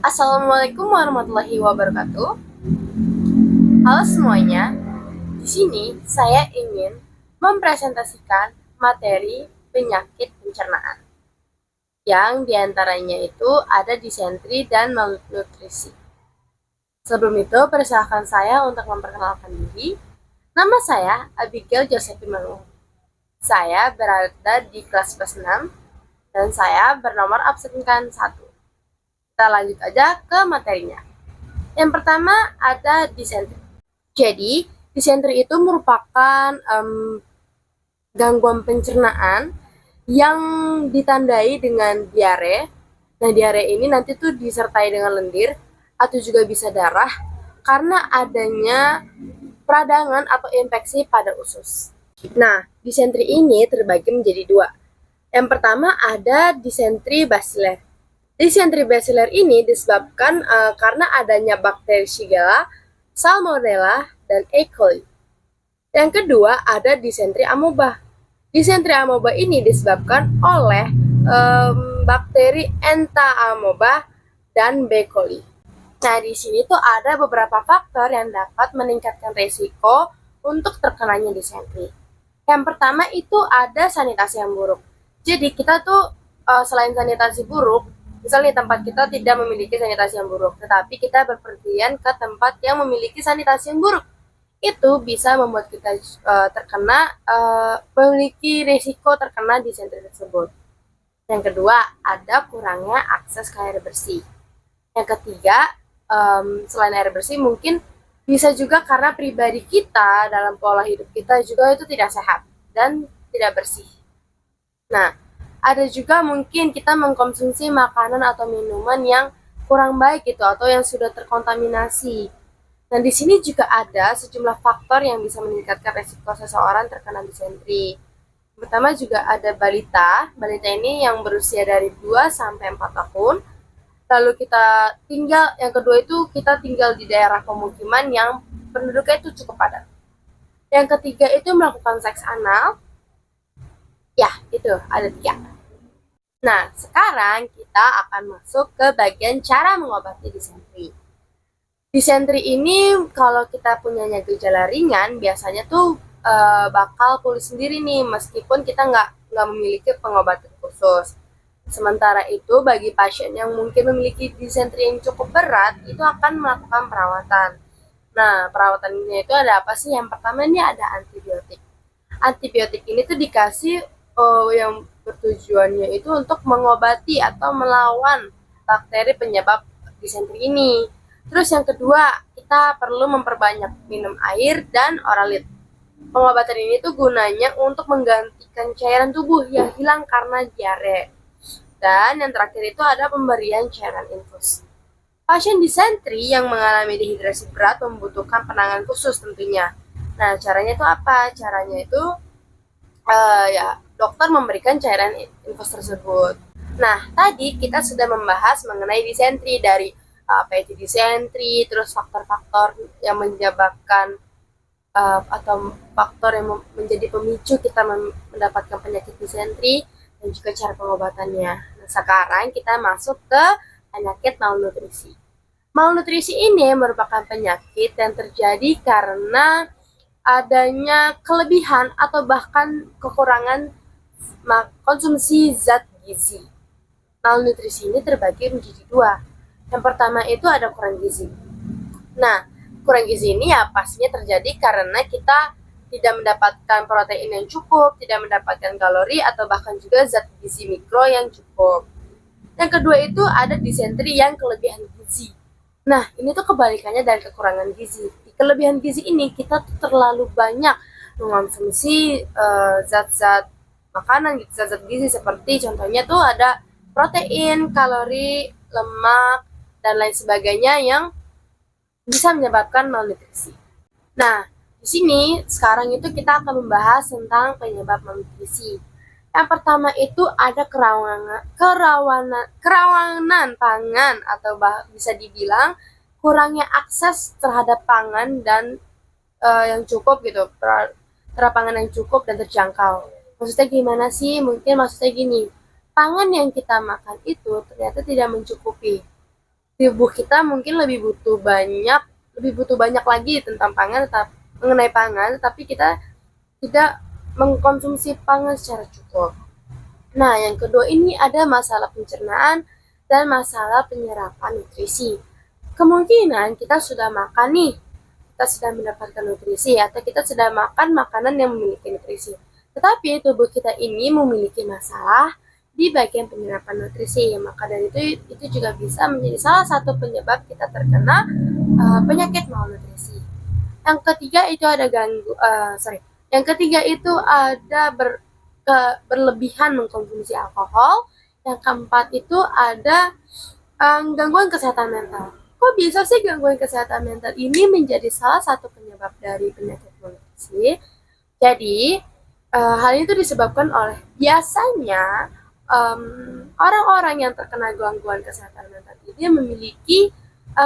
Assalamualaikum warahmatullahi wabarakatuh. Halo semuanya. Di sini saya ingin mempresentasikan materi penyakit pencernaan yang diantaranya itu ada disentri dan malnutrisi. Sebelum itu, persilahkan saya untuk memperkenalkan diri. Nama saya Abigail Josephine Manung. Saya berada di kelas 6 dan saya bernomor absen 1. Kita lanjut aja ke materinya. Yang pertama ada disentri. Jadi, disentri itu merupakan gangguan pencernaan yang ditandai dengan diare. Nah, diare ini nanti tuh disertai dengan lendir atau juga bisa darah karena adanya peradangan atau infeksi pada usus. Nah, disentri ini terbagi menjadi 2. Yang pertama ada disentri basiler. Disentri basiler ini disebabkan karena adanya bakteri Shigella, Salmonella, dan E. coli. Yang kedua ada disentri amoeba. Disentri amoeba ini disebabkan oleh bakteri Entamoeba dan B. coli. Nah, di sini tuh ada beberapa faktor yang dapat meningkatkan risiko untuk terkenanya disentri. Yang pertama itu ada sanitasi yang buruk. Jadi kita tuh selain sanitasi buruk, misalnya tempat kita tidak memiliki sanitasi yang buruk, tetapi kita berpergian ke tempat yang memiliki sanitasi yang buruk, itu bisa membuat kita memiliki risiko terkena disentri tersebut. Yang kedua, ada kurangnya akses ke air bersih. Yang ketiga, selain air bersih, mungkin bisa juga karena pribadi kita dalam pola hidup kita juga itu tidak sehat dan tidak bersih. Nah, ada juga mungkin kita mengkonsumsi makanan atau minuman yang kurang baik gitu atau yang sudah terkontaminasi. Nah, di sini juga ada sejumlah faktor yang bisa meningkatkan resiko seseorang terkena disentri. Pertama juga ada balita. Balita ini yang berusia dari 2 sampai 4 tahun. Lalu yang kedua itu kita tinggal di daerah pemukiman yang penduduknya itu cukup padat. Yang ketiga itu melakukan seks anal. Ya, itu ada 3. Nah, sekarang kita akan masuk ke bagian cara mengobati disentri. Disentri ini kalau kita punya gejala ringan, biasanya tuh bakal pulih sendiri nih, meskipun kita nggak memiliki pengobatan khusus. Sementara itu, bagi pasien yang mungkin memiliki disentri yang cukup berat, itu akan melakukan perawatan. Nah, perawatannya itu ada apa sih? Yang pertama ini ada antibiotik. Antibiotik ini tuh dikasih yang bertujuannya itu untuk mengobati atau melawan bakteri penyebab disentri ini. Terus yang kedua, kita perlu memperbanyak minum air dan oralit. Pengobatan ini tuh gunanya untuk menggantikan cairan tubuh yang hilang karena diare. Dan yang terakhir itu ada pemberian cairan infus. Pasien disentri yang mengalami dehidrasi berat membutuhkan penanganan khusus tentunya. Nah, caranya itu apa? Caranya itu dokter memberikan cairan infus tersebut. Nah, tadi kita sudah membahas mengenai disentri dari apa itu disentri, terus faktor-faktor yang menyebabkan atau faktor yang menjadi pemicu kita mendapatkan penyakit disentri, dan juga cara pengobatannya. Nah, sekarang kita masuk ke penyakit malnutrisi. Malnutrisi ini merupakan penyakit yang terjadi karena adanya kelebihan atau bahkan kekurangan konsumsi zat gizi. Malnutrisi ini terbagi menjadi 2. Yang pertama itu ada kurang gizi. Nah, kurang gizi ini ya pastinya terjadi karena kita tidak mendapatkan protein yang cukup, tidak mendapatkan kalori, atau bahkan juga zat gizi mikro yang cukup. Yang kedua itu ada disentri yang kelebihan gizi. Nah, ini tuh kebalikannya dari kekurangan gizi. Di kelebihan gizi ini kita tuh terlalu banyak mengonsumsi zat-zat makanan, zat-zat gizi seperti contohnya tuh ada protein, kalori, lemak, dan lain sebagainya yang bisa menyebabkan malnutrisi. Nah, di sini sekarang itu kita akan membahas tentang penyebab malnutrisi. Yang pertama itu ada kerawanan pangan atau bisa dibilang kurangnya akses terhadap pangan dan yang cukup gitu, terhadap pangan yang cukup dan terjangkau. Maksudnya gimana sih? Mungkin maksudnya gini, pangan yang kita makan itu ternyata tidak mencukupi. tubuh kita mungkin lebih butuh banyak lagi tentang mengenai pangan, tetapi kita tidak mengkonsumsi pangan secara cukup. Nah, yang kedua ini ada masalah pencernaan dan masalah penyerapan nutrisi. Kemungkinan kita sudah makan nih, kita sudah mendapatkan nutrisi, atau kita sudah makan makanan yang memiliki nutrisi. Tetapi tubuh kita ini memiliki masalah di bagian penyerapan nutrisi. Maka dari itu juga bisa menjadi salah satu penyebab kita terkena penyakit malnutrisi. Yang ketiga itu ada Yang ketiga itu ada berlebihan mengkonsumsi alkohol. Yang keempat itu ada gangguan kesehatan mental. Kok bisa sih gangguan kesehatan mental ini menjadi salah satu penyebab dari penyakit malnutrisi? Jadi, hal itu disebabkan oleh biasanya orang-orang yang terkena gangguan kesehatan mental ini memiliki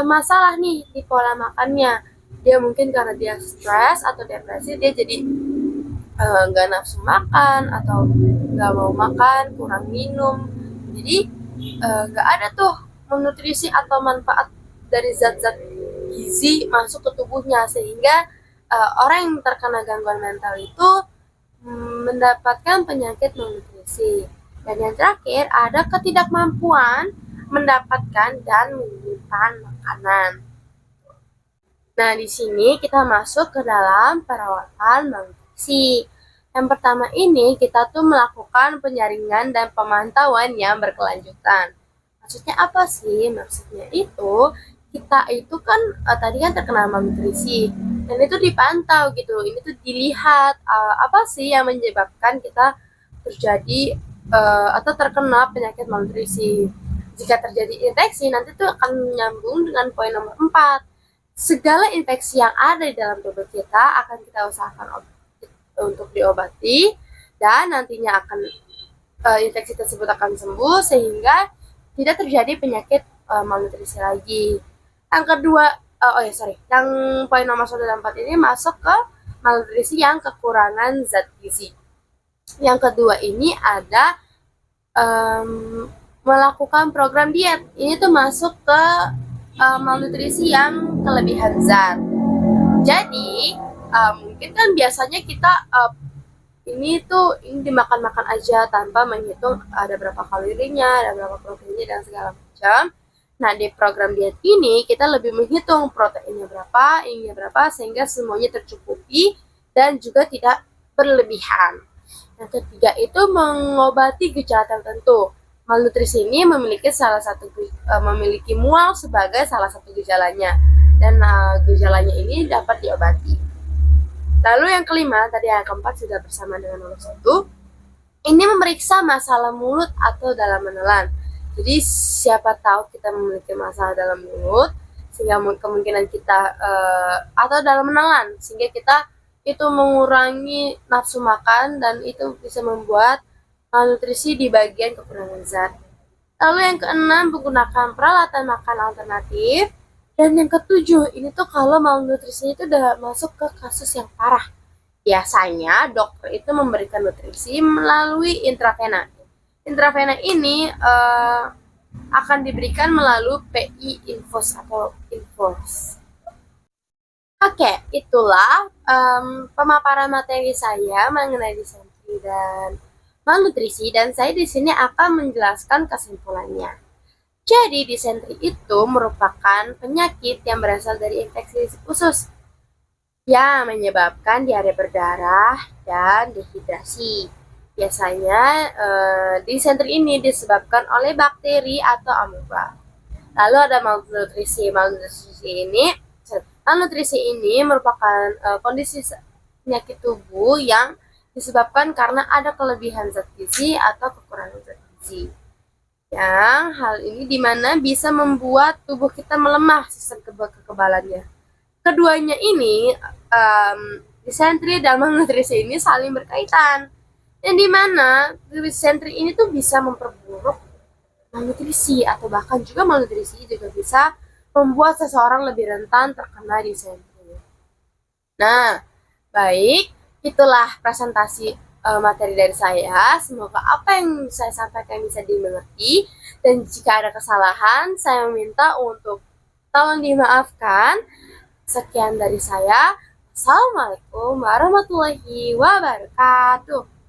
masalah nih di pola makannya. Dia mungkin karena dia stres atau depresi, dia jadi nggak nafsu makan atau nggak mau makan, kurang minum. Jadi nggak ada tuh nutrisi atau manfaat dari zat-zat gizi masuk ke tubuhnya, sehingga orang yang terkena gangguan mental itu mendapatkan penyakit malnutrisi. Dan yang terakhir ada ketidakmampuan mendapatkan dan menyimpan makanan. Nah, di sini kita masuk ke dalam perawatan malnutrisi. Yang pertama ini kita tuh melakukan penyaringan dan pemantauan yang berkelanjutan. Maksudnya apa sih? Maksudnya itu kita itu kan tadi kan terkena malnutrisi dan itu dipantau gitu. Ini tuh dilihat apa sih yang menyebabkan kita terjadi atau terkena penyakit malnutrisi. Jika terjadi infeksi, nanti tuh akan menyambung dengan poin nomor 4. Segala infeksi yang ada di dalam tubuh kita akan kita usahakan untuk diobati, dan nantinya akan infeksi tersebut akan sembuh sehingga tidak terjadi penyakit malnutrisi lagi. Yang kedua, yang poin nomor 1 dan 4 ini masuk ke malnutrisi yang kekurangan zat gizi. Yang kedua ini ada melakukan program diet. Ini tuh masuk ke malnutrisi yang kelebihan zat. Jadi mungkin kan biasanya kita ini dimakan-makan aja tanpa menghitung ada berapa kalorinya, ada berapa proteinnya dan segala macam. Nah, di program diet ini kita lebih menghitung proteinnya berapa, ininya berapa, sehingga semuanya tercukupi dan juga tidak berlebihan. Yang ketiga itu mengobati gejala tertentu. Malnutrisi ini memiliki mual sebagai salah satu gejalanya, dan gejalanya ini dapat diobati. Lalu yang kelima, tadi yang keempat sudah bersama dengan nomor 1. Ini memeriksa masalah mulut atau dalam menelan. Jadi siapa tahu kita memiliki masalah dalam mulut, sehingga kemungkinan kita atau dalam menelan, sehingga kita itu mengurangi nafsu makan dan itu bisa membuat malnutrisi di bagian kekurangan zat. Lalu yang keenam, menggunakan peralatan makan alternatif. Dan yang ketujuh, ini tuh kalau malnutrisi itu udah masuk ke kasus yang parah. Biasanya dokter itu memberikan nutrisi melalui intravena. Intravena ini akan diberikan melalui PI infus atau infus. Oke, itulah pemaparan materi saya mengenai disentri dan malnutrisi, dan saya di sini akan menjelaskan kesimpulannya. Jadi, disentri itu merupakan penyakit yang berasal dari infeksi usus yang menyebabkan diare berdarah dan dehidrasi. Biasanya disentri ini disebabkan oleh bakteri atau amoeba. Lalu ada malnutrisi. Malnutrisi ini merupakan kondisi penyakit tubuh yang disebabkan karena ada kelebihan zat gizi atau kekurangan zat gizi. Yang hal ini dimana bisa membuat tubuh kita melemah sistem kekebalannya. Keduanya ini, disentri dan malnutrisi ini saling berkaitan. Yang dimana disentri ini tuh bisa memperburuk malnutrisi, atau bahkan juga malnutrisi juga bisa membuat seseorang lebih rentan terkena disentri. Nah, baik, itulah presentasi materi dari saya. Semoga apa yang saya sampaikan bisa dimengerti. Dan jika ada kesalahan, saya meminta untuk tolong dimaafkan. Sekian dari saya. Assalamualaikum warahmatullahi wabarakatuh.